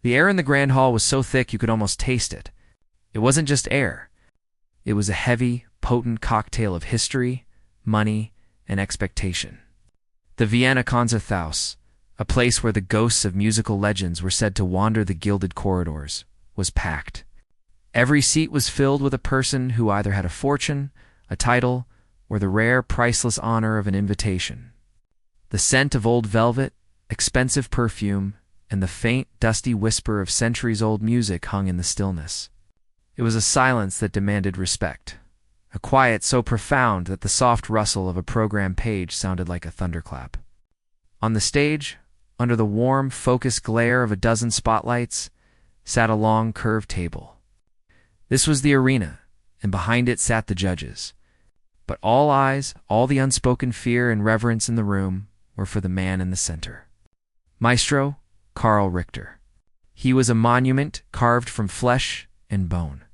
The air in the grand hall was so thick you could almost taste it. It wasn't just air. It was a heavy, potent cocktail of history, money, and expectation. The Vienna Konzerthaus, a place where the ghosts of musical legends were said to wander the gilded corridors, was packed. Every seat was filled with a person who either had a fortune, a title, or the rare, priceless honor of an invitation. The scent of old velvet, expensive perfume, and the faint, dusty whisper of centuries-old music hung in the stillness. It was a silence that demanded respect, a quiet so profound that the soft rustle of a program page sounded like a thunderclap. On the stage, under the warm, focused glare of a dozen spotlights, sat a long, curved table. This was the arena, and behind it sat the judges. But all eyes, all the unspoken fear and reverence in the room, were for the man in the center. Maestro Karl Richter. He was a monument carved from flesh and bone.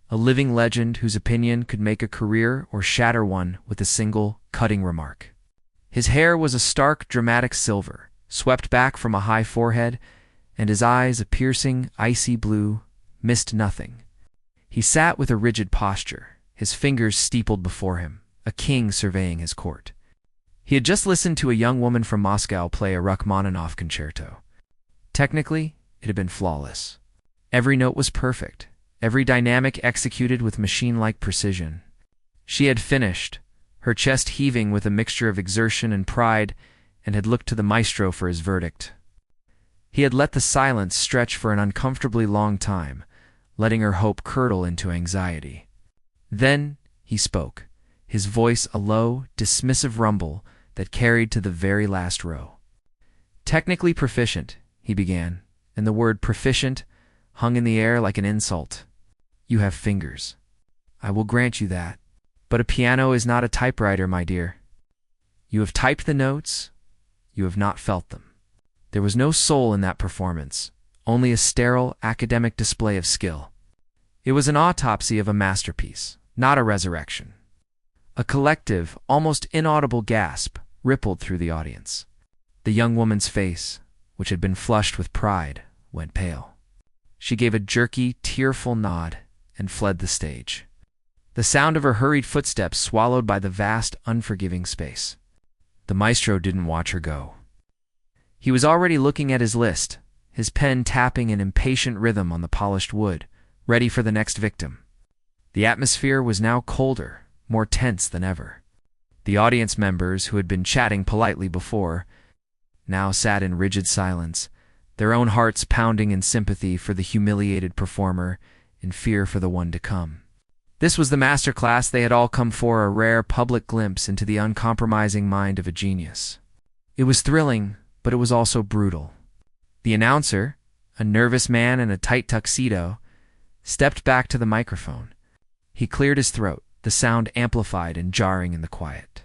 A living legend whose opinion could make a career or shatter one with a single, cutting remark. His hair was a stark, dramatic silver, swept back from a high forehead, and his eyes, a piercing, icy blue, missed nothing. He sat with a rigid posture, his fingers steepled before him, a king surveying his court. He had just listened to a young woman from Moscow play a Rachmaninoff concerto. Technically, it had been flawless. Every note was perfect, every dynamic executed with machine-like precision. She had finished, her chest heaving with a mixture of exertion and pride, and had looked to the maestro for his verdict. He had let the silence stretch for an uncomfortably long time, letting her hope curdle into anxiety. Then he spoke, his voice a low, dismissive rumble that carried to the very last row. Technically proficient, he began, and the word proficient hung in the air like an insult. You have fingers. I will grant you that. But a piano is not a typewriter, my dear. You have typed the notes, you have not felt them. There was no soul in that performance, only a sterile, academic display of skill. It was an autopsy of a masterpiece, not a resurrection. A collective, almost inaudible gasp rippled through the audience. The young woman's face, which had been flushed with pride, went pale. She gave a jerky, tearful nod and fled the stage. The sound of her hurried footsteps swallowed by the vast, unforgiving space. The maestro didn't watch her go. He was already looking at his list, his pen tapping in impatient rhythm on the polished wood, ready for the next victim. The atmosphere was now colder, more tense than ever. The audience members, who had been chatting politely before, now sat in rigid silence, their own hearts pounding in sympathy for the humiliated performer, in fear for the one to come. This was the master class they had all come for, a rare public glimpse into the uncompromising mind of a genius. It was thrilling, but it was also brutal. The announcer, a nervous man in a tight tuxedo, stepped back to the microphone. He cleared his throat, the sound amplified and jarring in the quiet.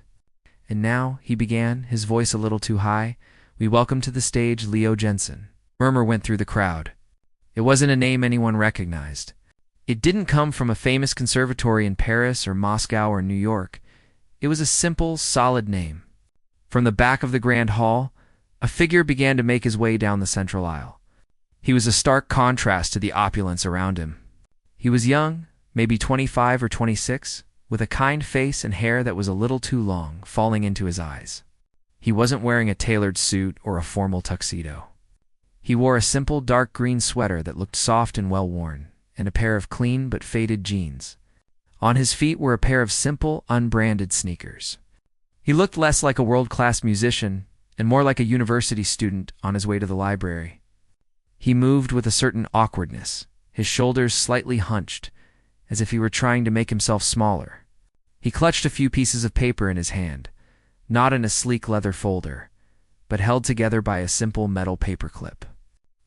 And now, he began, his voice a little too high, we welcome to the stage Leo Jensen. Murmur went through the crowd. It wasn't a name anyone recognized. It didn't come from a famous conservatory in Paris or Moscow or New York. It was a simple, solid name. From the back of the grand hall, a figure began to make his way down the central aisle. He was a stark contrast to the opulence around him. He was young, maybe 25 or 26, with a kind face and hair that was a little too long, falling into his eyes. He wasn't wearing a tailored suit or a formal tuxedo. He wore a simple dark green sweater that looked soft and well-worn, and a pair of clean but faded jeans. On his feet were a pair of simple, unbranded sneakers. He looked less like a world-class musician and more like a university student on his way to the library. He moved with a certain awkwardness, his shoulders slightly hunched, as if he were trying to make himself smaller. He clutched a few pieces of paper in his hand, not in a sleek leather folder, but held together by a simple metal paperclip.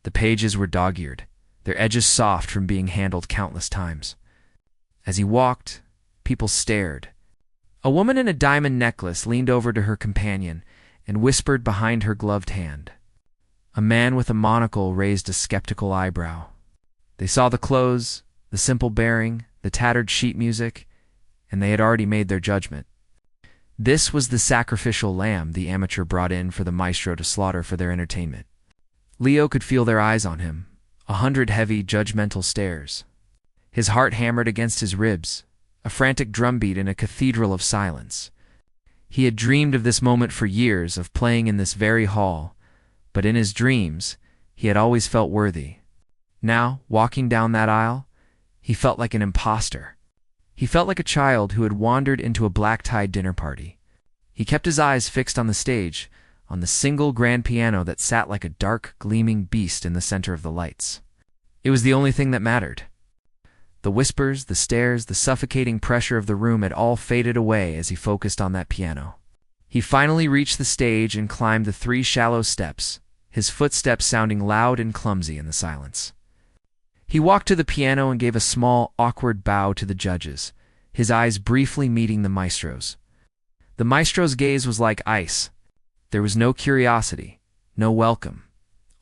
The pages were dog-eared, their edges soft from being handled countless times. As he walked, people stared. A woman in a diamond necklace leaned over to her companion and whispered behind her gloved hand. A man with a monocle raised a skeptical eyebrow. They saw the clothes, the simple bearing, the tattered sheet music, and they had already made their judgment. This was the sacrificial lamb the amateur brought in for the maestro to slaughter for their entertainment. Leo could feel their eyes on him, 100 heavy, judgmental stares. His heart hammered against his ribs, a frantic drumbeat in a cathedral of silence. He had dreamed of this moment for years, of playing in this very hall, but in his dreams, he had always felt worthy. Now, walking down that aisle, he felt like an imposter. He felt like a child who had wandered into a black-tie dinner party. He kept his eyes fixed on the stage, on the single grand piano that sat like a dark, gleaming beast in the center of the lights. It was the only thing that mattered. The whispers, the stares, the suffocating pressure of the room had all faded away as he focused on that piano. He finally reached the stage and climbed the 3 shallow steps, his footsteps sounding loud and clumsy in the silence. He walked to the piano and gave a small, awkward bow to the judges, his eyes briefly meeting the maestro's. The maestro's gaze was like ice. There was no curiosity, no welcome,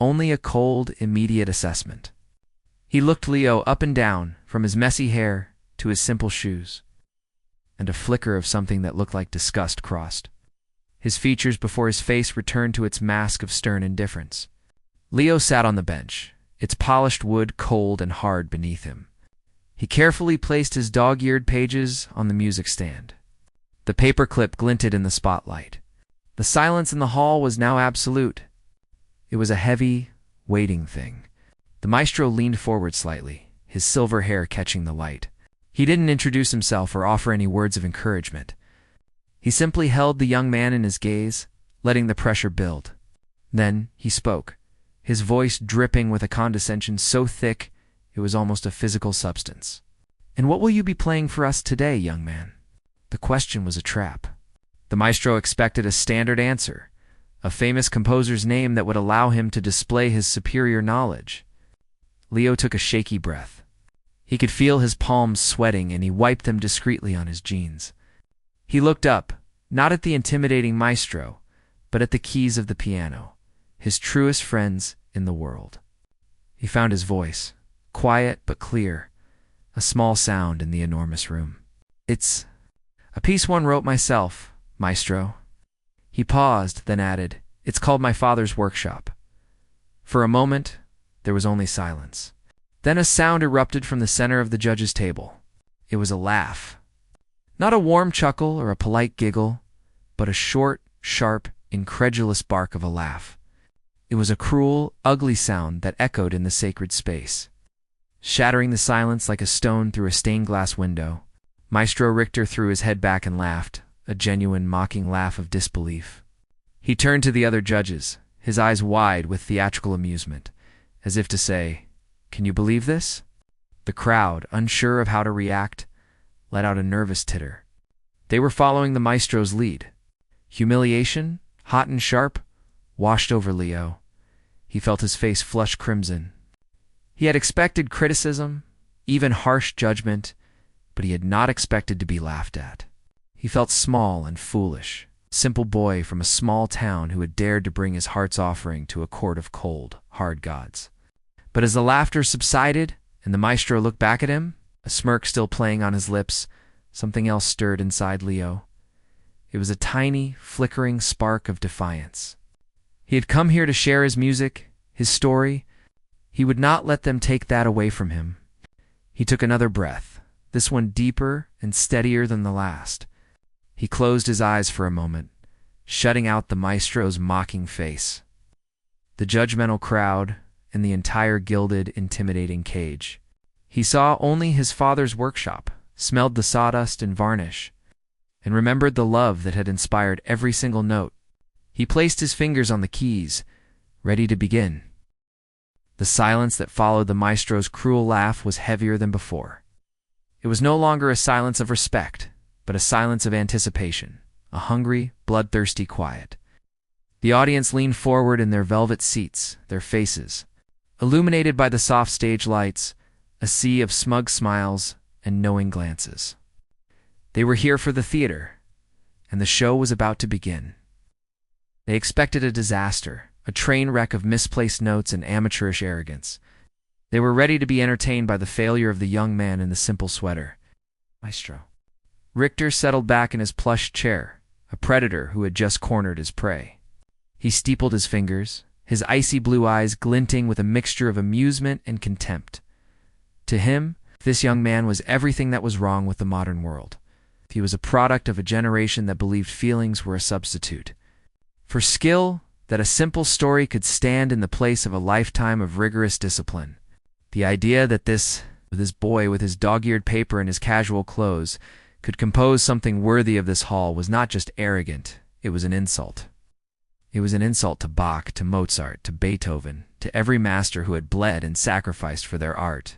only a cold, immediate assessment. He looked Leo up and down, from his messy hair to his simple shoes, and a flicker of something that looked like disgust crossed his features before his face returned to its mask of stern indifference. Leo sat on the bench, its polished wood cold and hard beneath him. He carefully placed his dog-eared pages on the music stand. The paperclip glinted in the spotlight. The silence in the hall was now absolute. It was a heavy, waiting thing. The maestro leaned forward slightly, his silver hair catching the light. He didn't introduce himself or offer any words of encouragement. He simply held the young man in his gaze, letting the pressure build. Then he spoke, his voice dripping with a condescension so thick it was almost a physical substance. "And what will you be playing for us today, young man?" The question was a trap. The maestro expected a standard answer, a famous composer's name that would allow him to display his superior knowledge. Leo took a shaky breath. He could feel his palms sweating, and he wiped them discreetly on his jeans. He looked up, not at the intimidating maestro, but at the keys of the piano, his truest friends in the world. He found his voice, quiet but clear, a small sound in the enormous room. "It's a piece one wrote myself, maestro." He paused, then added, "It's called My Father's Workshop." For a moment, there was only silence. Then a sound erupted from the center of the judge's table. It was a laugh. Not a warm chuckle or a polite giggle, but a short, sharp, incredulous bark of a laugh. It was a cruel, ugly sound that echoed in the sacred space. Shattering the silence like a stone through a stained glass window, Maestro Richter threw his head back and laughed, a genuine, mocking laugh of disbelief. He turned to the other judges, his eyes wide with theatrical amusement, as if to say, "Can you believe this?" The crowd, unsure of how to react, let out a nervous titter. They were following the maestro's lead. Humiliation, hot and sharp, washed over Leo. He felt his face flush crimson. He had expected criticism, even harsh judgment, but he had not expected to be laughed at. He felt small and foolish, simple boy from a small town who had dared to bring his heart's offering to a court of cold, hard gods. But as the laughter subsided and the maestro looked back at him, a smirk still playing on his lips, something else stirred inside Leo. It was a tiny, flickering spark of defiance. He had come here to share his music, his story. He would not let them take that away from him. He took another breath, this one deeper and steadier than the last. He closed his eyes for a moment, shutting out the maestro's mocking face, the judgmental crowd, and the entire gilded, intimidating cage. He saw only his father's workshop, smelled the sawdust and varnish, and remembered the love that had inspired every single note. He placed his fingers on the keys, ready to begin. The silence that followed the maestro's cruel laugh was heavier than before. It was no longer a silence of respect, but a silence of anticipation, a hungry, bloodthirsty quiet. The audience leaned forward in their velvet seats, their faces, illuminated by the soft stage lights, a sea of smug smiles and knowing glances. They were here for the theater, and the show was about to begin. They expected a disaster, a train wreck of misplaced notes and amateurish arrogance. They were ready to be entertained by the failure of the young man in the simple sweater. Maestro. Richter settled back in his plush chair, a predator who had just cornered his prey. He steepled his fingers, his icy blue eyes glinting with a mixture of amusement and contempt. To him, this young man was everything that was wrong with the modern world. He was a product of a generation that believed feelings were a substitute for skill, that a simple story could stand in the place of a lifetime of rigorous discipline. The idea that this boy with his dog-eared paper and his casual clothes could compose something worthy of this hall was not just arrogant, it was an insult. It was an insult to Bach, to Mozart, to Beethoven, to every master who had bled and sacrificed for their art.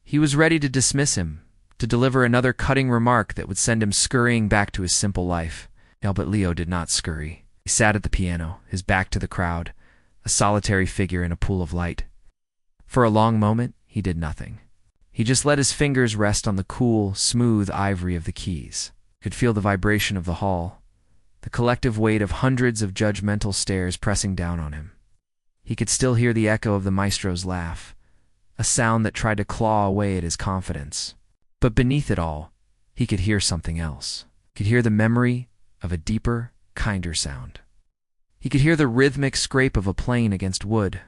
He was ready to dismiss him, to deliver another cutting remark that would send him scurrying back to his simple life. But Leo did not scurry. He sat at the piano, his back to the crowd, a solitary figure in a pool of light. For a long moment, he did nothing. He just let his fingers rest on the cool, smooth ivory of the keys. He could feel the vibration of the hall, the collective weight of hundreds of judgmental stares pressing down on him. He could still hear the echo of the maestro's laugh, a sound that tried to claw away at his confidence. But beneath it all, he could hear something else. He could hear the memory of a deeper, kinder sound. He could hear the rhythmic scrape of a plane against wood,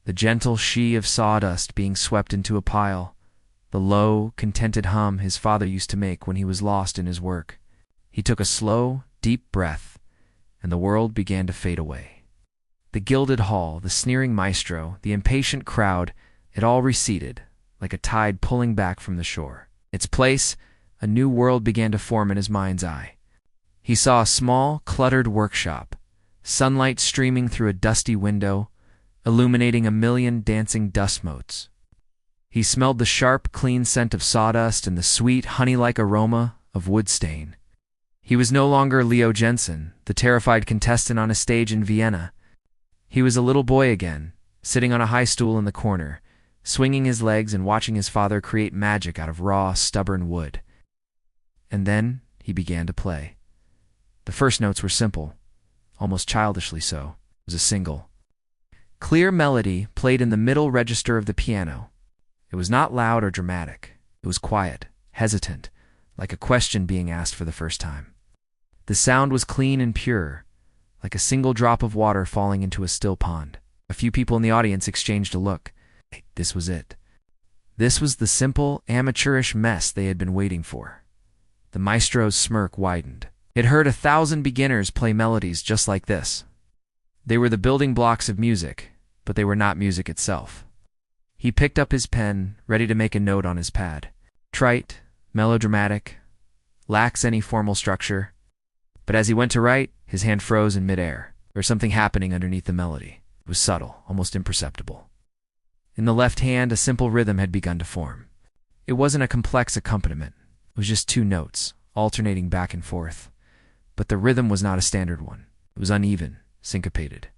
the gentle shee of sawdust being swept into a pile, the low, contented hum his father used to make when he was lost in his work. He took a slow, deep breath, and the world began to fade away. The gilded hall, the sneering maestro, the impatient crowd, it all receded, like a tide pulling back from the shore. In its place, a new world began to form in his mind's eye. He saw a small, cluttered workshop, sunlight streaming through a dusty window, illuminating a million dancing dust motes. He smelled the sharp, clean scent of sawdust and the sweet, honey-like aroma of wood stain. He was no longer Leo Jensen, the terrified contestant on a stage in Vienna. He was a little boy again, sitting on a high stool in the corner, swinging his legs and watching his father create magic out of raw, stubborn wood. And then he began to play. The first notes were simple, almost childishly so. It was a single, clear melody played in the middle register of the piano. It was not loud or dramatic. It was quiet, hesitant, like a question being asked for the first time. The sound was clean and pure, like a single drop of water falling into a still pond. A few people in the audience exchanged a look. This was it. This was the simple, amateurish mess they had been waiting for. The maestro's smirk widened. It heard 1,000 beginners play melodies just like this. They were the building blocks of music, but they were not music itself. He picked up his pen, ready to make a note on his pad. Trite, melodramatic, lacks any formal structure. But as he went to write, his hand froze in midair. There was something happening underneath the melody. It was subtle, almost imperceptible. In the left hand, a simple rhythm had begun to form. It wasn't a complex accompaniment. It was just 2 notes, alternating back and forth. But the rhythm was not a standard one. It was uneven, syncopated.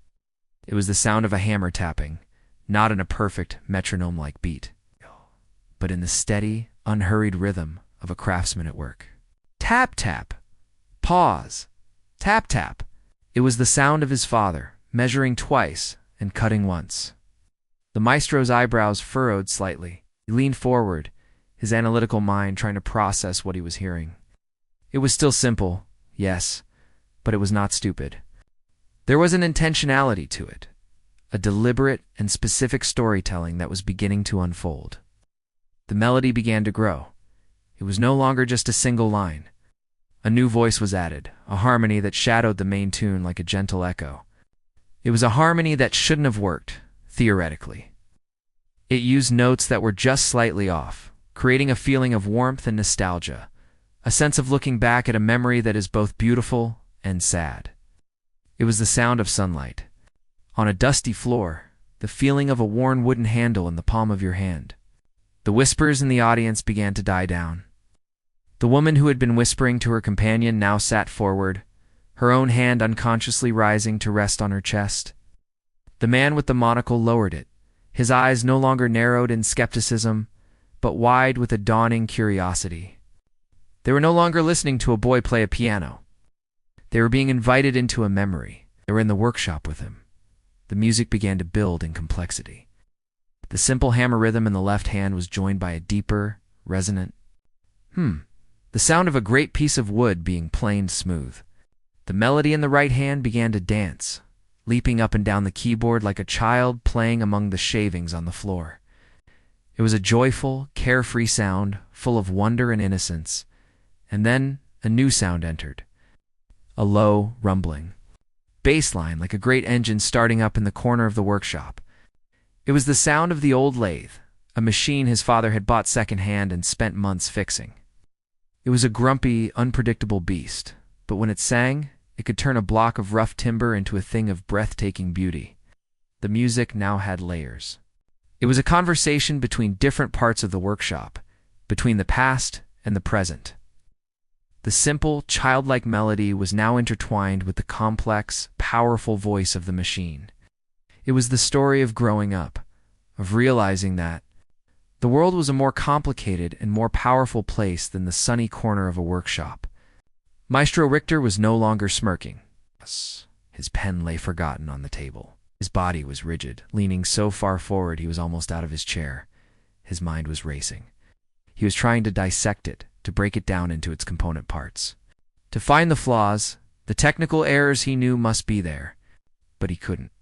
It was the sound of a hammer tapping, not in a perfect metronome-like beat, but in the steady, unhurried rhythm of a craftsman at work. Tap, tap. Pause. Tap, tap. It was the sound of his father, measuring twice and cutting once. The maestro's eyebrows furrowed slightly. He leaned forward, his analytical mind trying to process what he was hearing. It was still simple, yes, but it was not stupid. There was an intentionality to it, a deliberate and specific storytelling that was beginning to unfold. The melody began to grow. It was no longer just a single line. A new voice was added, a harmony that shadowed the main tune like a gentle echo. It was a harmony that shouldn't have worked, theoretically. It used notes that were just slightly off, creating a feeling of warmth and nostalgia, a sense of looking back at a memory that is both beautiful and sad. It was the sound of sunlight. On a dusty floor, the feeling of a worn wooden handle in the palm of your hand. The whispers in the audience began to die down. The woman who had been whispering to her companion now sat forward, her own hand unconsciously rising to rest on her chest. The man with the monocle lowered it, his eyes no longer narrowed in skepticism, but wide with a dawning curiosity. They were no longer listening to a boy play a piano. They were being invited into a memory. They were in the workshop with him. The music began to build in complexity. The simple hammer rhythm in the left hand was joined by a deeper, resonant the sound of a great piece of wood being planed smooth. The melody in the right hand began to dance, leaping up and down the keyboard like a child playing among the shavings on the floor. It was a joyful, carefree sound, full of wonder and innocence. And then a new sound entered. A low, rumbling bass line like a great engine starting up in the corner of the workshop. It was the sound of the old lathe, a machine his father had bought secondhand and spent months fixing. It was a grumpy, unpredictable beast, but when it sang, it could turn a block of rough timber into a thing of breathtaking beauty. The music now had layers. It was a conversation between different parts of the workshop, between the past and the present. The simple, childlike melody was now intertwined with the complex, powerful voice of the machine. It was the story of growing up, of realizing that the world was a more complicated and more powerful place than the sunny corner of a workshop. Maestro Richter was no longer smirking. His pen lay forgotten on the table. His body was rigid, leaning so far forward he was almost out of his chair. His mind was racing. He was trying to dissect it, to break it down into its component parts. To find the flaws, the technical errors he knew must be there. But he couldn't.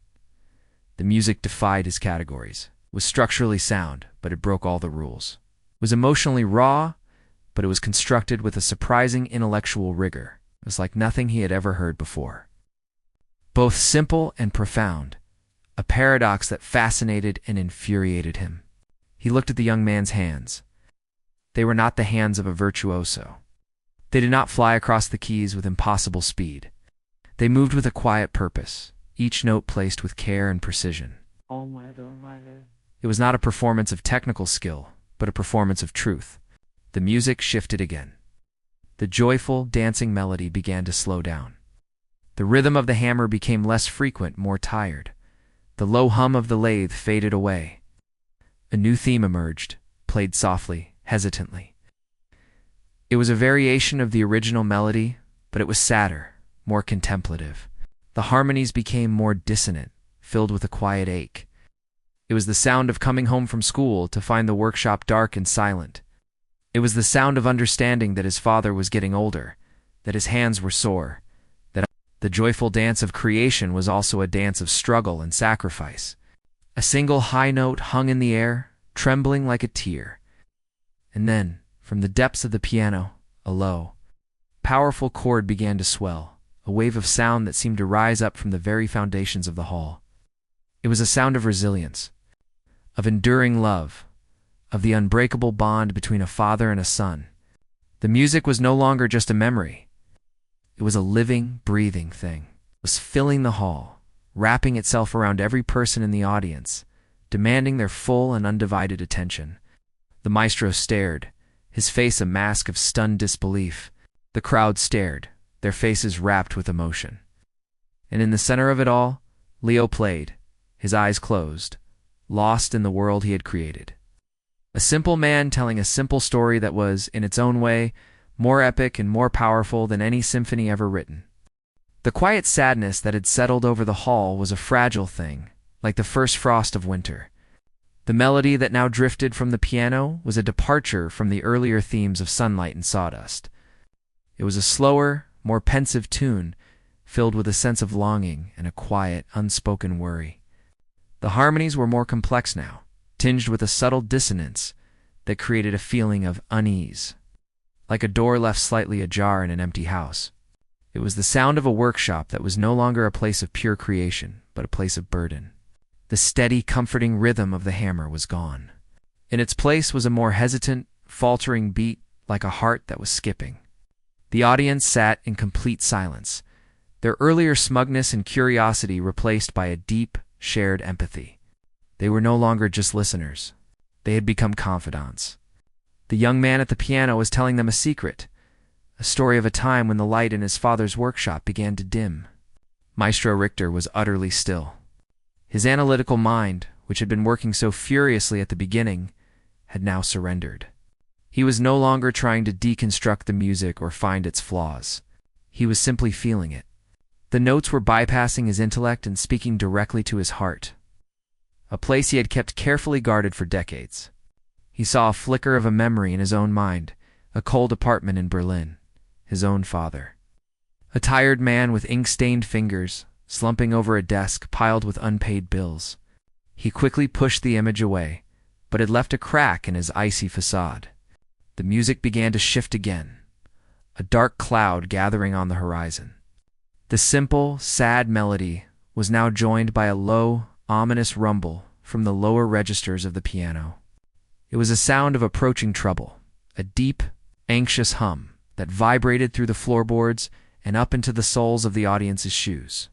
The music defied his categories. It was structurally sound, but it broke all the rules. It was emotionally raw, but it was constructed with a surprising intellectual rigor. It was like nothing he had ever heard before. Both simple and profound, a paradox that fascinated and infuriated him. He looked at the young man's hands. They were not the hands of a virtuoso. They did not fly across the keys with impossible speed. They moved with a quiet purpose, each note placed with care and precision. It was not a performance of technical skill, but a performance of truth. The music shifted again. The joyful, dancing melody began to slow down. The rhythm of the hammer became less frequent, more tired. The low hum of the lathe faded away. A new theme emerged, played softly, hesitantly. It was a variation of the original melody, but it was sadder, more contemplative. The harmonies became more dissonant, filled with a quiet ache. It was the sound of coming home from school to find the workshop dark and silent. It was the sound of understanding that his father was getting older, that his hands were sore, that the joyful dance of creation was also a dance of struggle and sacrifice. A single high note hung in the air, trembling like a tear. And then, from the depths of the piano, a low, powerful chord began to swell, a wave of sound that seemed to rise up from the very foundations of the hall. It was a sound of resilience, of enduring love, of the unbreakable bond between a father and a son. The music was no longer just a memory. It was a living, breathing thing. It was filling the hall, wrapping itself around every person in the audience, demanding their full and undivided attention. The maestro stared, his face a mask of stunned disbelief. The crowd stared, their faces wrapped with emotion. And in the center of it all, Leo played, his eyes closed, lost in the world he had created. A simple man telling a simple story that was, in its own way, more epic and more powerful than any symphony ever written. The quiet sadness that had settled over the hall was a fragile thing, like the first frost of winter. The melody that now drifted from the piano was a departure from the earlier themes of sunlight and sawdust. It was a slower, more pensive tune, filled with a sense of longing and a quiet, unspoken worry. The harmonies were more complex now, tinged with a subtle dissonance that created a feeling of unease, like a door left slightly ajar in an empty house. It was the sound of a workshop that was no longer a place of pure creation, but a place of burden. The steady, comforting rhythm of the hammer was gone. In its place was a more hesitant, faltering beat, like a heart that was skipping. The audience sat in complete silence, their earlier smugness and curiosity replaced by a deep, shared empathy. They were no longer just listeners. They had become confidants. The young man at the piano was telling them a secret, a story of a time when the light in his father's workshop began to dim. Maestro Richter was utterly still. His analytical mind, which had been working so furiously at the beginning, had now surrendered. He was no longer trying to deconstruct the music or find its flaws. He was simply feeling it. The notes were bypassing his intellect and speaking directly to his heart, a place he had kept carefully guarded for decades. He saw a flicker of a memory in his own mind, a cold apartment in Berlin, his own father. A tired man with ink-stained fingers, slumping over a desk piled with unpaid bills. He quickly pushed the image away, but it left a crack in his icy facade. The music began to shift again, a dark cloud gathering on the horizon. The simple, sad melody was now joined by a low, ominous rumble from the lower registers of the piano. It was a sound of approaching trouble, a deep, anxious hum that vibrated through the floorboards and up into the soles of the audience's shoes.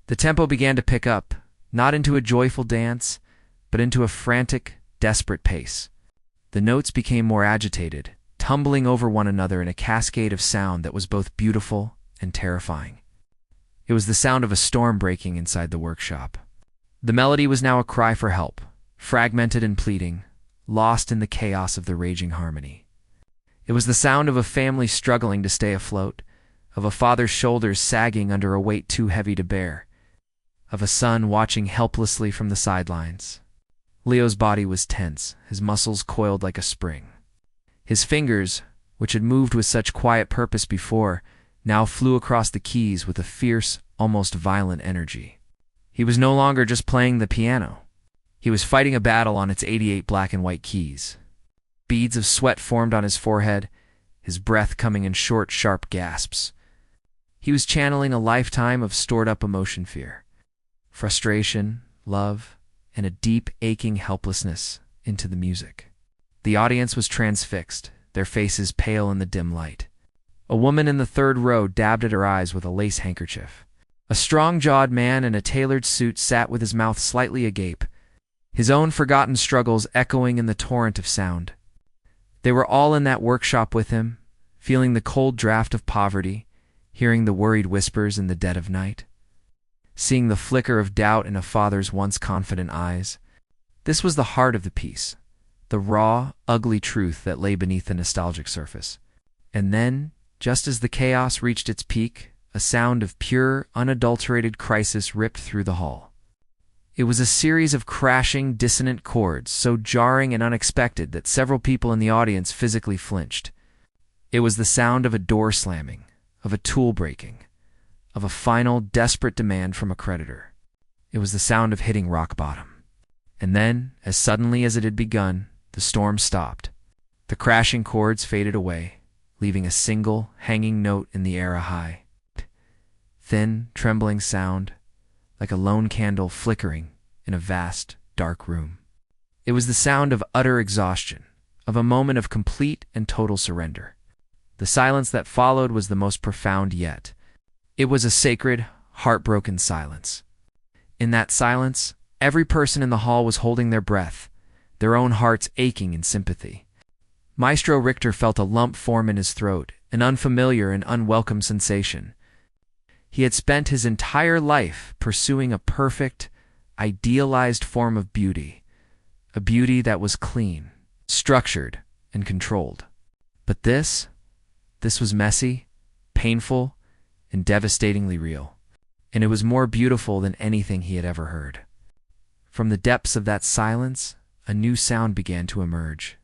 The tempo began to pick up, not into a joyful dance, but into a frantic, desperate pace. The notes became more agitated, tumbling over one another in a cascade of sound that was both beautiful and terrifying. It was the sound of a storm breaking inside the workshop. The melody was now a cry for help, fragmented and pleading, lost in the chaos of the raging harmony. It was the sound of a family struggling to stay afloat, of a father's shoulders sagging under a weight too heavy to bear, of a son watching helplessly from the sidelines. Leo's body was tense, his muscles coiled like a spring. His fingers, which had moved with such quiet purpose before, now flew across the keys with a fierce, almost violent energy. He was no longer just playing the piano. He was fighting a battle on its 88 black and white keys. Beads of sweat formed on his forehead, his breath coming in short, sharp gasps. He was channeling a lifetime of stored-up emotion, fear, frustration, love, and a deep, aching helplessness into the music. The audience was transfixed, their faces pale in the dim light. A woman in the third row dabbed at her eyes with a lace handkerchief. A strong-jawed man in a tailored suit sat with his mouth slightly agape, his own forgotten struggles echoing in the torrent of sound. They were all in that workshop with him, feeling the cold draft of poverty, hearing the worried whispers in the dead of night, seeing the flicker of doubt in a father's once confident eyes. This was the heart of the piece, the raw, ugly truth that lay beneath the nostalgic surface. And then, just as the chaos reached its peak, a sound of pure, unadulterated crisis ripped through the hall. It was a series of crashing, dissonant chords, so jarring and unexpected that several people in the audience physically flinched. It was the sound of a door slamming, of a tool breaking, of a final, desperate demand from a creditor. It was the sound of hitting rock bottom. And then, as suddenly as it had begun, the storm stopped. The crashing chords faded away, leaving a single, hanging note in the air, a high, thin, trembling sound, like a lone candle flickering in a vast, dark room. It was the sound of utter exhaustion, of a moment of complete and total surrender. The silence that followed was the most profound yet. It was a sacred, heartbroken silence. In that silence, every person in the hall was holding their breath, their own hearts aching in sympathy. Maestro Richter felt a lump form in his throat, an unfamiliar and unwelcome sensation. He had spent his entire life pursuing a perfect, idealized form of beauty, a beauty that was clean, structured, and controlled. But this was messy, painful, and devastatingly real, and it was more beautiful than anything he had ever heard. From the depths of that silence, a new sound began to emerge.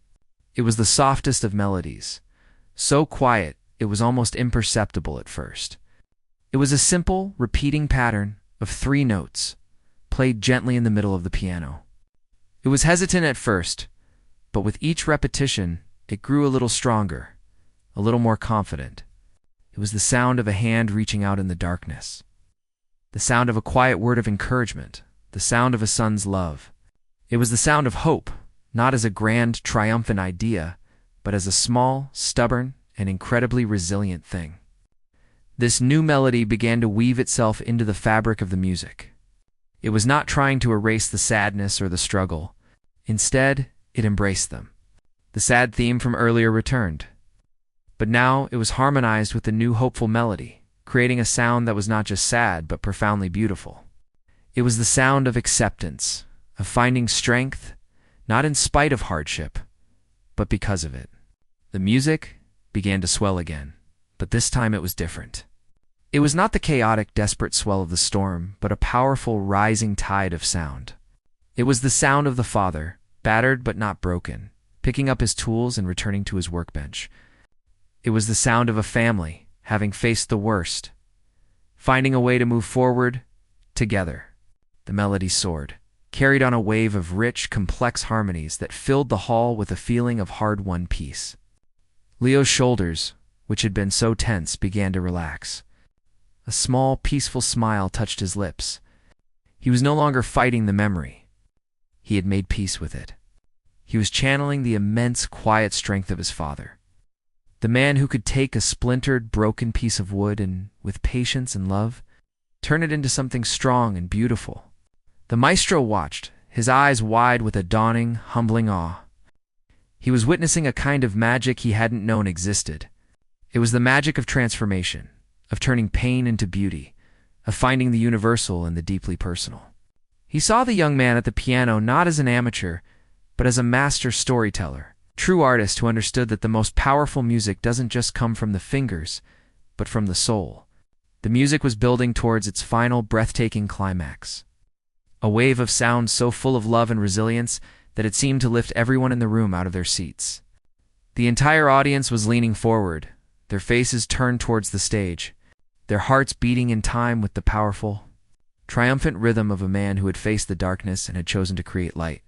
It was the softest of melodies, so quiet it was almost imperceptible at first. It was a simple, repeating pattern of 3 notes, played gently in the middle of the piano. It was hesitant at first, but with each repetition, it grew a little stronger, a little more confident. It was the sound of a hand reaching out in the darkness, the sound of a quiet word of encouragement, the sound of a son's love. It was the sound of hope, not as a grand, triumphant idea, but as a small, stubborn, and incredibly resilient thing. This new melody began to weave itself into the fabric of the music. It was not trying to erase the sadness or the struggle. Instead, it embraced them. The sad theme from earlier returned. But now it was harmonized with the new hopeful melody, creating a sound that was not just sad, but profoundly beautiful. It was the sound of acceptance, of finding strength, not in spite of hardship, but because of it. The music began to swell again, but this time it was different. It was not the chaotic, desperate swell of the storm, but a powerful, rising tide of sound. It was the sound of the father, battered but not broken, picking up his tools and returning to his workbench. It was the sound of a family, having faced the worst, finding a way to move forward, Together, the melody soared, carried on a wave of rich, complex harmonies that filled the hall with a feeling of hard-won peace. Leo's shoulders, which had been so tense, began to relax. A small, peaceful smile touched his lips. He was no longer fighting the memory. He had made peace with it. He was channeling the immense, quiet strength of his father. The man who could take a splintered, broken piece of wood and, with patience and love, turn it into something strong and beautiful. The maestro watched, his eyes wide with a dawning, humbling awe. He was witnessing a kind of magic he hadn't known existed. It was the magic of transformation, of turning pain into beauty, of finding the universal in the deeply personal. He saw the young man at the piano not as an amateur, but as a master storyteller, true artist who understood that the most powerful music doesn't just come from the fingers, but from the soul. The music was building towards its final breathtaking climax. A wave of sound so full of love and resilience that it seemed to lift everyone in the room out of their seats. The entire audience was leaning forward, their faces turned towards the stage, their hearts beating in time with the powerful, triumphant rhythm of a man who had faced the darkness and had chosen to create light.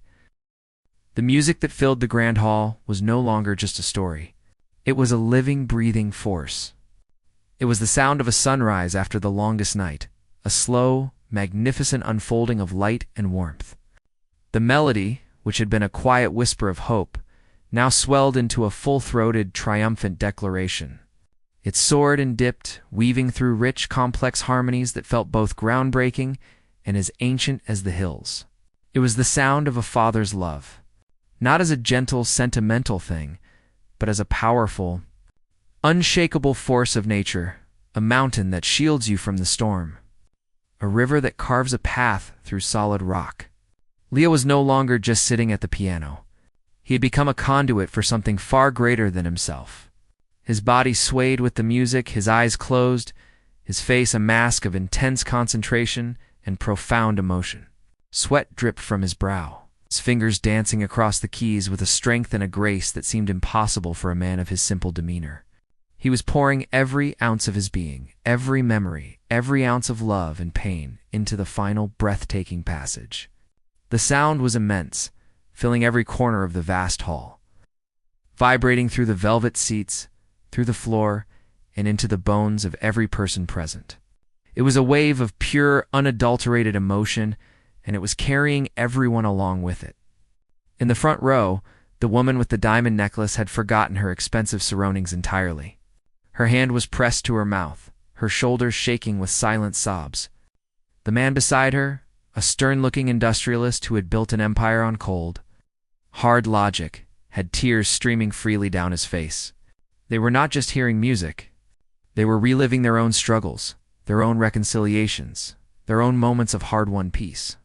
The music that filled the grand hall was no longer just a story. It was a living, breathing force. It was the sound of a sunrise after the longest night, a slow, magnificent unfolding of light and warmth. The melody, which had been a quiet whisper of hope, now swelled into a full-throated, triumphant declaration. It soared and dipped, weaving through rich, complex harmonies that felt both groundbreaking and as ancient as the hills. It was the sound of a father's love, not as a gentle, sentimental thing, but as a powerful, unshakable force of nature, a mountain that shields you from the storm, a river that carves a path through solid rock. Leo was no longer just sitting at the piano. He had become a conduit for something far greater than himself. His body swayed with the music, his eyes closed, his face a mask of intense concentration and profound emotion. Sweat dripped from his brow, his fingers dancing across the keys with a strength and a grace that seemed impossible for a man of his simple demeanor. He was pouring every ounce of his being, every memory, every ounce of love and pain into the final breathtaking passage. The sound was immense, filling every corner of the vast hall, vibrating through the velvet seats, through the floor, and into the bones of every person present. It was a wave of pure, unadulterated emotion, and it was carrying everyone along with it. In the front row, the woman with the diamond necklace had forgotten her expensive surroundings entirely. Her hand was pressed to her mouth, her shoulders shaking with silent sobs. The man beside her, a stern-looking industrialist who had built an empire on cold, hard logic, had tears streaming freely down his face. They were not just hearing music. They were reliving their own struggles, their own reconciliations, their own moments of hard-won peace.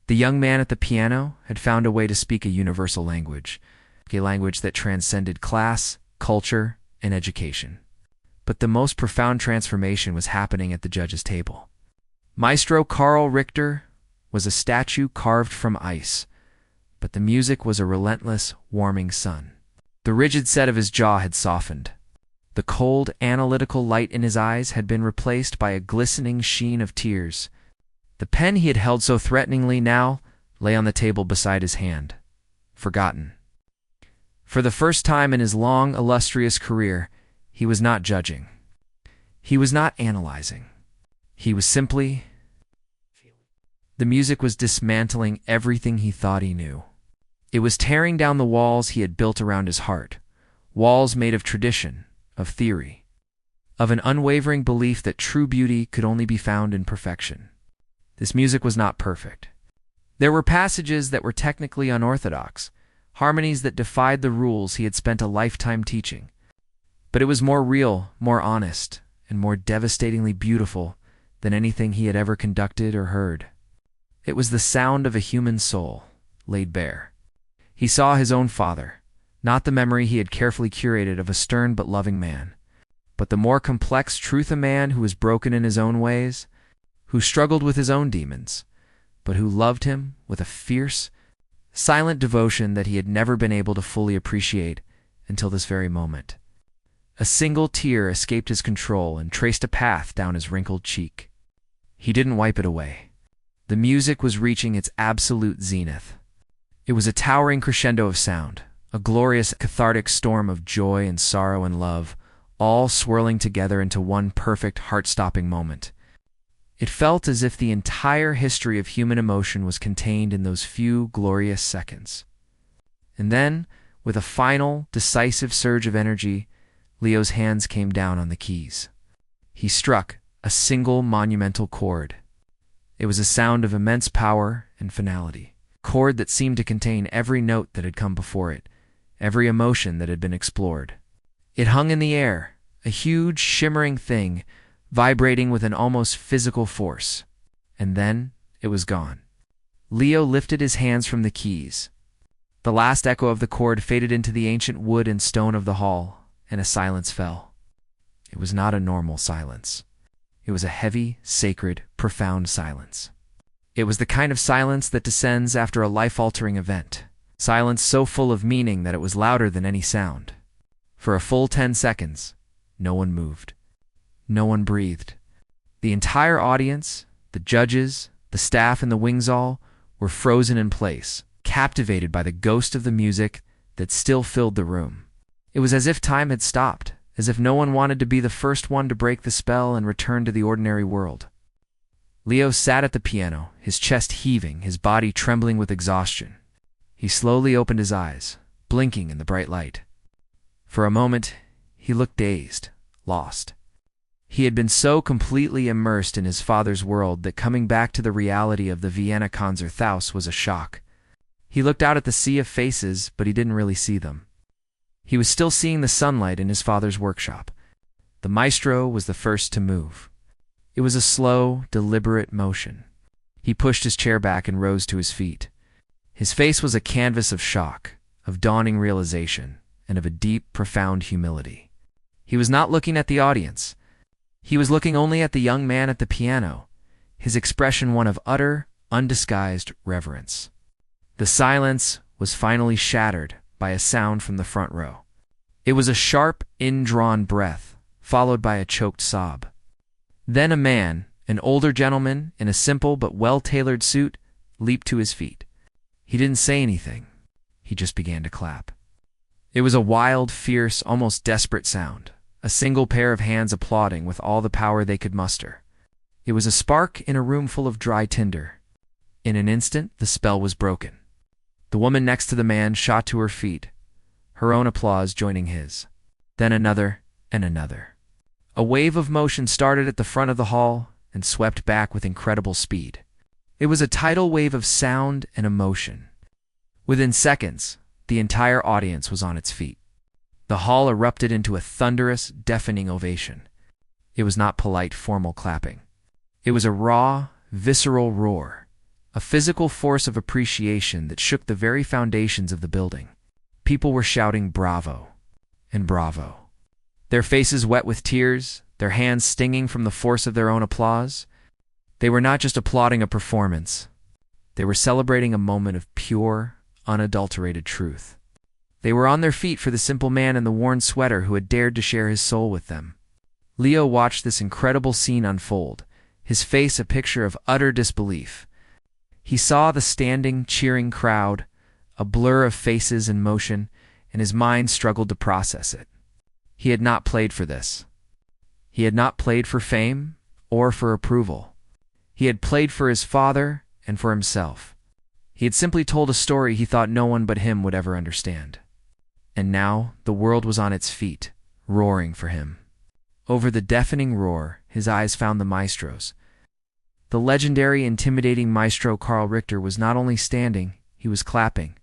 The young man at the piano had found a way to speak a universal language, a language that transcended class, culture, and education. But the most profound transformation was happening at the judges' table. Maestro Karl Richter was a statue carved from ice, but the music was a relentless, warming sun. The rigid set of his jaw had softened. The cold, analytical light in his eyes had been replaced by a glistening sheen of tears. The pen he had held so threateningly now lay on the table beside his hand, forgotten. For the first time in his long, illustrious career, he was not judging. He was not analyzing. He was simply... The music was dismantling everything he thought he knew. It was tearing down the walls he had built around his heart, walls made of tradition, of theory, of an unwavering belief that true beauty could only be found in perfection. This music was not perfect. There were passages that were technically unorthodox, harmonies that defied the rules he had spent a lifetime teaching. But it was more real, more honest, and more devastatingly beautiful than anything he had ever conducted or heard. It was the sound of a human soul, laid bare. He saw his own father, not the memory he had carefully curated of a stern but loving man, but the more complex truth, a man who was broken in his own ways, who struggled with his own demons, but who loved him with a fierce, silent devotion that he had never been able to fully appreciate until this very moment. A single tear escaped his control and traced a path down his wrinkled cheek. He didn't wipe it away. The music was reaching its absolute zenith. It was a towering crescendo of sound, a glorious cathartic storm of joy and sorrow and love, all swirling together into one perfect, heart-stopping moment. It felt as if the entire history of human emotion was contained in those few glorious seconds. And then, with a final, decisive surge of energy, Leo's hands came down on the keys. He struck a single monumental chord. It was a sound of immense power and finality, a chord that seemed to contain every note that had come before it, every emotion that had been explored. It hung in the air, a huge, shimmering thing, vibrating with an almost physical force. And then it was gone. Leo lifted his hands from the keys. The last echo of the chord faded into the ancient wood and stone of the hall, and a silence fell. It was not a normal silence. It was a heavy, sacred, profound silence. It was the kind of silence that descends after a life-altering event. Silence so full of meaning that it was louder than any sound. For a full 10 seconds, no one moved. No one breathed. The entire audience, the judges, the staff in the wings hall, were frozen in place, captivated by the ghost of the music that still filled the room. It was as if time had stopped, as if no one wanted to be the first one to break the spell and return to the ordinary world. Leo sat at the piano, his chest heaving, his body trembling with exhaustion. He slowly opened his eyes, blinking in the bright light. For a moment, he looked dazed, lost. He had been so completely immersed in his father's world that coming back to the reality of the Vienna Konzerthaus was a shock. He looked out at the sea of faces, but he didn't really see them. He was still seeing the sunlight in his father's workshop. The maestro was the first to move. It was a slow, deliberate motion. He pushed his chair back and rose to his feet. His face was a canvas of shock, of dawning realization, and of a deep, profound humility. He was not looking at the audience. He was looking only at the young man at the piano, his expression one of utter, undisguised reverence. The silence was finally shattered by a sound from the front row. It was a sharp, indrawn breath, followed by a choked sob. Then a man, an older gentleman in a simple but well-tailored suit, leaped to his feet. He didn't say anything. He just began to clap. It was a wild, fierce, almost desperate sound, a single pair of hands applauding with all the power they could muster. It was a spark in a room full of dry tinder. In an instant, the spell was broken. The woman next to the man shot to her feet, her own applause joining his. Then another and another. A wave of motion started at the front of the hall and swept back with incredible speed. It was a tidal wave of sound and emotion. Within seconds, the entire audience was on its feet. The hall erupted into a thunderous, deafening ovation. It was not polite, formal clapping. It was a raw, visceral roar, a physical force of appreciation that shook the very foundations of the building. People were shouting bravo and bravo, their faces wet with tears, their hands stinging from the force of their own applause. They were not just applauding a performance. They were celebrating a moment of pure, unadulterated truth. They were on their feet for the simple man in the worn sweater who had dared to share his soul with them. Leo watched this incredible scene unfold, his face a picture of utter disbelief. He saw the standing, cheering crowd, a blur of faces and motion, and his mind struggled to process it. He had not played for this. He had not played for fame or for approval. He had played for his father and for himself. He had simply told a story he thought no one but him would ever understand. And now the world was on its feet, roaring for him. Over the deafening roar, his eyes found the maestro's. The legendary, intimidating maestro Karl Richter was not only standing, he was clapping.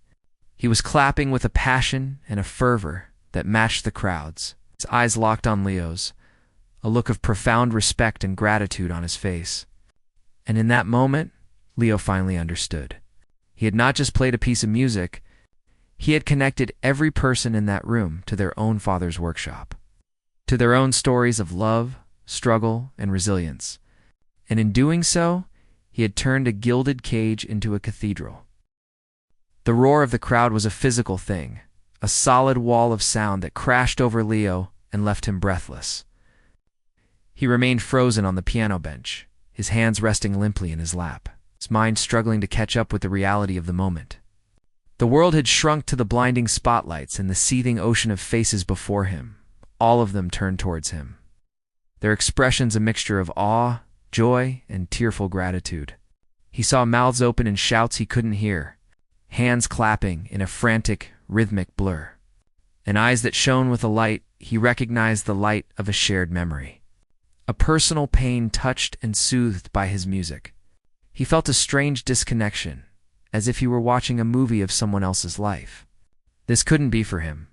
He was clapping with a passion and a fervor that matched the crowd's. His eyes locked on Leo's, a look of profound respect and gratitude on his face. And in that moment, Leo finally understood. He had not just played a piece of music, he had connected every person in that room to their own father's workshop, to their own stories of love, struggle, and resilience. And in doing so, he had turned a gilded cage into a cathedral. The roar of the crowd was a physical thing, a solid wall of sound that crashed over Leo and left him breathless. He remained frozen on the piano bench, his hands resting limply in his lap, his mind struggling to catch up with the reality of the moment. The world had shrunk to the blinding spotlights and the seething ocean of faces before him, all of them turned towards him. Their expressions a mixture of awe, joy, and tearful gratitude. He saw mouths open in shouts he couldn't hear, hands clapping in a frantic, rhythmic blur, and eyes that shone with a light he recognized the light of a shared memory. A personal pain touched and soothed by his music. He felt a strange disconnection, as if he were watching a movie of someone else's life. This couldn't be for him.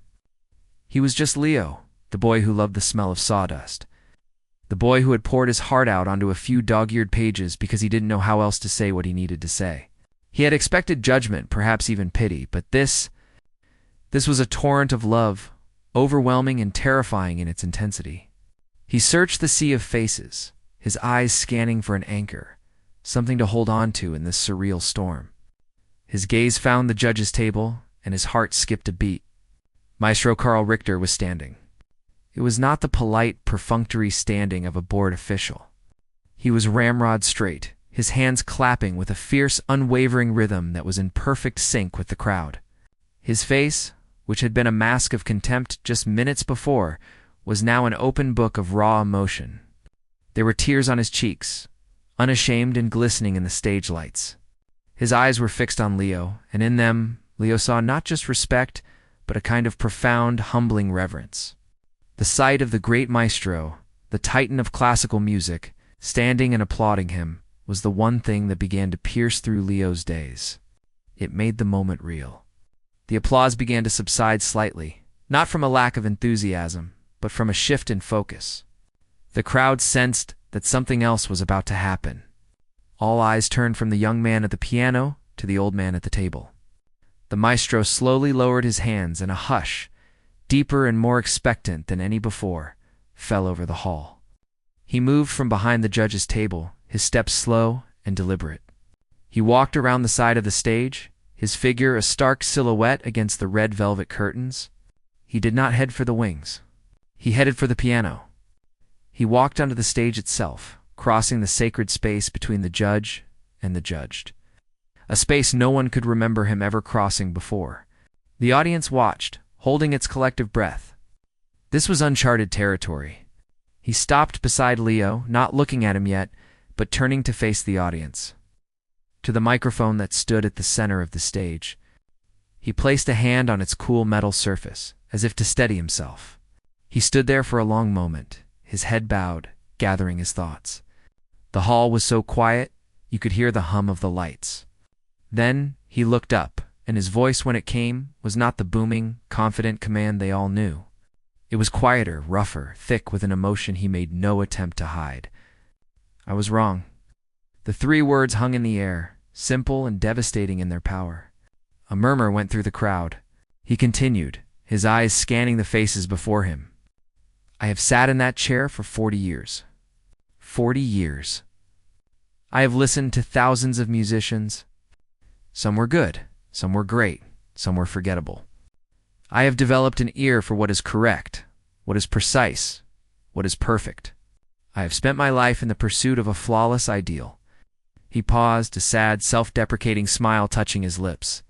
He was just Leo, the boy who loved the smell of sawdust. The boy who had poured his heart out onto a few dog-eared pages because he didn't know how else to say what he needed to say. He had expected judgment, perhaps even pity, but this was a torrent of love, overwhelming and terrifying in its intensity. He searched the sea of faces, his eyes scanning for an anchor, something to hold on to in this surreal storm. His gaze found the judge's table, and his heart skipped a beat. Maestro Karl Richter was standing. It was not the polite, perfunctory standing of a bored official. He was ramrod straight, his hands clapping with a fierce, unwavering rhythm that was in perfect sync with the crowd. His face, which had been a mask of contempt just minutes before, was now an open book of raw emotion. There were tears on his cheeks, unashamed and glistening in the stage lights. His eyes were fixed on Leo, and in them, Leo saw not just respect, but a kind of profound, humbling reverence. The sight of the great maestro, the titan of classical music, standing and applauding him, was the one thing that began to pierce through Leo's days. It made the moment real. The applause began to subside slightly, not from a lack of enthusiasm, but from a shift in focus. The crowd sensed that something else was about to happen. All eyes turned from the young man at the piano to the old man at the table. The maestro slowly lowered his hands, and a hush, deeper and more expectant than any before, fell over the hall. He moved from behind the judge's table, his steps slow and deliberate. He walked around the side of the stage, his figure a stark silhouette against the red velvet curtains. He did not head for the wings. He headed for the piano. He walked onto the stage itself, crossing the sacred space between the judge and the judged. A space no one could remember him ever crossing before. The audience watched, holding its collective breath. This was uncharted territory. He stopped beside Leo, not looking at him yet, but turning to face the audience. To the microphone that stood at the center of the stage, he placed a hand on its cool metal surface, as if to steady himself. He stood there for a long moment, his head bowed, gathering his thoughts. The hall was so quiet, you could hear the hum of the lights. Then he looked up, and his voice, when it came, was not the booming, confident command they all knew. It was quieter, rougher, thick with an emotion he made no attempt to hide. I was wrong. The three words hung in the air, simple and devastating in their power. A murmur went through the crowd. He continued, his eyes scanning the faces before him. I have sat in that chair for 40 years. 40 years. I have listened to thousands of musicians. Some were good, some were great, some were forgettable. I have developed an ear for what is correct, what is precise, what is perfect. I have spent my life in the pursuit of a flawless ideal. He paused, a sad, self-deprecating smile touching his lips.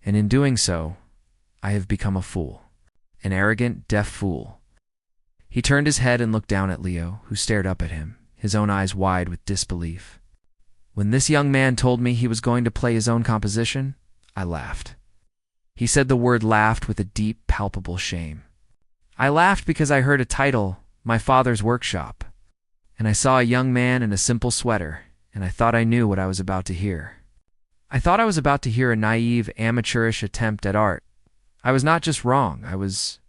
And in doing so, I have become a fool. An arrogant, deaf fool. He turned his head and looked down at Leo, who stared up at him, his own eyes wide with disbelief. When this young man told me he was going to play his own composition, I laughed. He said the word laughed with a deep, palpable shame. I laughed because I heard a title, My Father's Workshop, and I saw a young man in a simple sweater, and I thought I knew what I was about to hear. I thought I was about to hear a naive, amateurish attempt at art. I was not just wrong, I was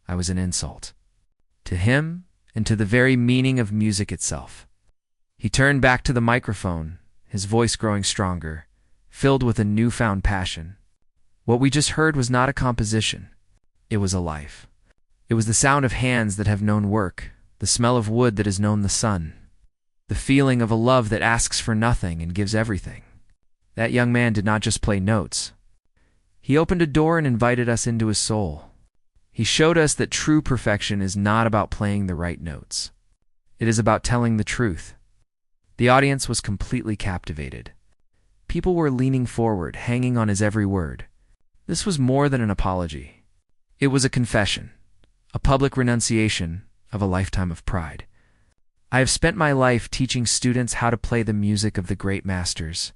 an insult. To him, and to the very meaning of music itself. He turned back to the microphone, his voice growing stronger, filled with a newfound passion. What we just heard was not a composition. It was a life. It was the sound of hands that have known work, the smell of wood that has known the sun, the feeling of a love that asks for nothing and gives everything. That young man did not just play notes. He opened a door and invited us into his soul. He showed us that true perfection is not about playing the right notes. It is about telling the truth. The audience was completely captivated. People were leaning forward, hanging on his every word. This was more than an apology. It was a confession, a public renunciation of a lifetime of pride. I have spent my life teaching students how to play the music of the great masters,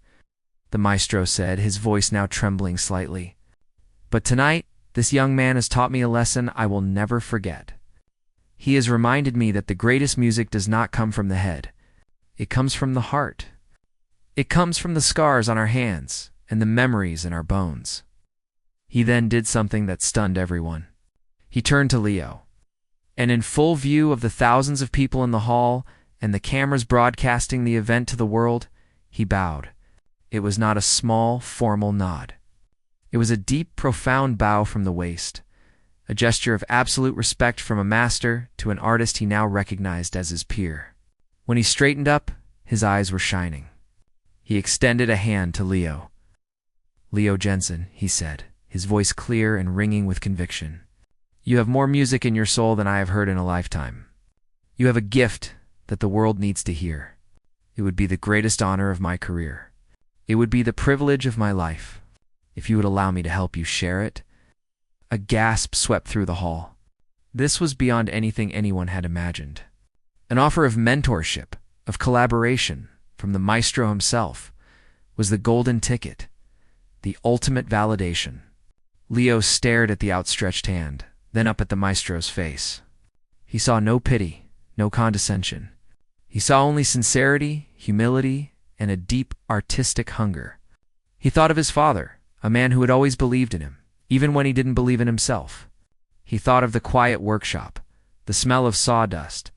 the maestro said, his voice now trembling slightly. But tonight, this young man has taught me a lesson I will never forget. He has reminded me that the greatest music does not come from the head. It comes from the heart. It comes from the scars on our hands and the memories in our bones. He then did something that stunned everyone. He turned to Leo, and in full view of the thousands of people in the hall and the cameras broadcasting the event to the world, he bowed. It was not a small, formal nod. It was a deep, profound bow from the waist, a gesture of absolute respect from a master to an artist he now recognized as his peer. When he straightened up, his eyes were shining. He extended a hand to Leo. "Leo Jensen," he said, his voice clear and ringing with conviction. "You have more music in your soul than I have heard in a lifetime. You have a gift that the world needs to hear. It would be the greatest honor of my career. It would be the privilege of my life, if you would allow me to help you share it." A gasp swept through the hall. This was beyond anything anyone had imagined. An offer of mentorship, of collaboration, from the maestro himself, was the golden ticket, the ultimate validation. Leo stared at the outstretched hand, then up at the maestro's face. He saw no pity, no condescension. He saw only sincerity, humility, and a deep artistic hunger. He thought of his father, a man who had always believed in him, even when he didn't believe in himself. He thought of the quiet workshop, the smell of sawdust,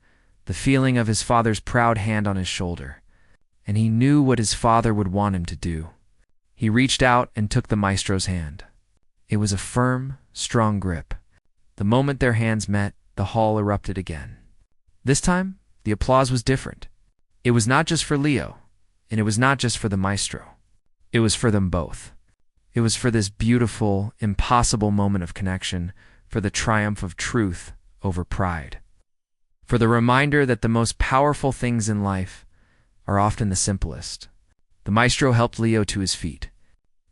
the feeling of his father's proud hand on his shoulder. And he knew what his father would want him to do. He reached out and took the maestro's hand. It was a firm, strong grip. The moment their hands met, the hall erupted again. This time, the applause was different. It was not just for Leo, and it was not just for the maestro. It was for them both. It was for this beautiful, impossible moment of connection, for the triumph of truth over pride. For the reminder that the most powerful things in life are often the simplest. The maestro helped Leo to his feet.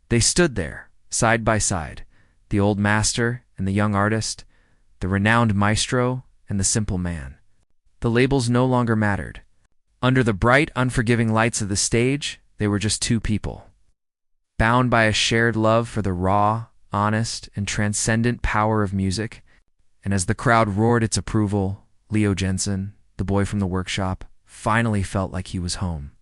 They stood there, side by side, the old master and the young artist, the renowned maestro and the simple man. The labels no longer mattered. Under the bright, unforgiving lights of the stage, they were just two people, bound by a shared love for the raw, honest, and transcendent power of music. And as the crowd roared its approval, Leo Jensen, the boy from the workshop, finally felt like he was home.